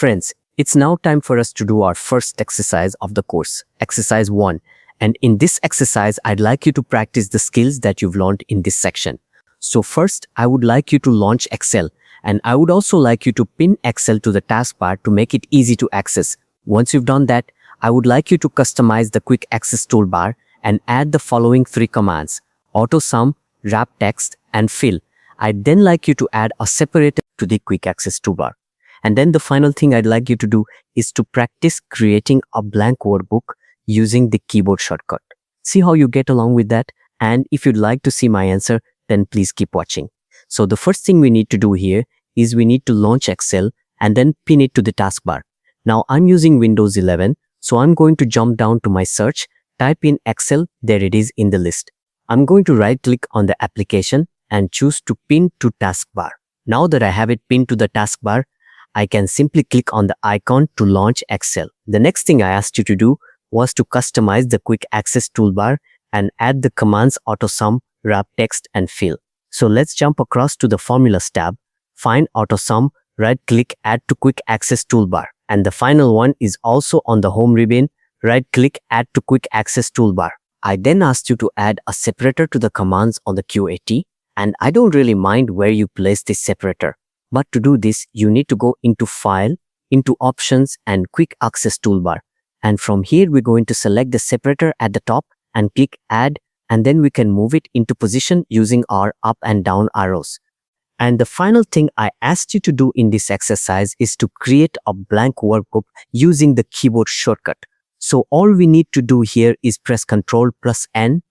Friends, it's now time for us to do our first exercise of the course, exercise 1. And in this exercise, I'd like you to practice the skills that you've learned in this section. So first, I would like you to launch Excel, and I would also like you to pin Excel to the taskbar to make it easy to access. Once you've done that, I would like you to customize the quick access toolbar and add the following 3 commands: AutoSum, wrap text, and fill. I'd then like you to add a separator to the quick access toolbar. And then the final thing I'd like you to do is to practice creating a blank workbook using the keyboard shortcut. See how you get along with that? And if you'd like to see my answer, then please keep watching. So the first thing we need to do here is we need to launch Excel and then pin it to the taskbar. Now I'm using Windows 11, so I'm going to jump down to my search, type in Excel, there it is in the list. I'm going to right click on the application and choose to pin to taskbar. Now that I have it pinned to the taskbar, I can simply click on the icon to launch Excel. The next thing I asked you to do was to customize the quick access toolbar and add the commands AutoSum, wrap text, and fill. So let's jump across to the Formulas tab, find AutoSum, right click, add to quick access toolbar. And the final one is also on the home ribbon, right click, add to quick access toolbar. I then asked you to add a separator to the commands on the QAT, and I don't really mind where you place this separator. But to do this, you need to go into File, into Options, and Quick Access Toolbar. And from here, we're going to select the separator at the top and click Add, and then we can move it into position using our up and down arrows. And the final thing I asked you to do in this exercise is to create a blank workbook using the keyboard shortcut. So all we need to do here is press Ctrl plus N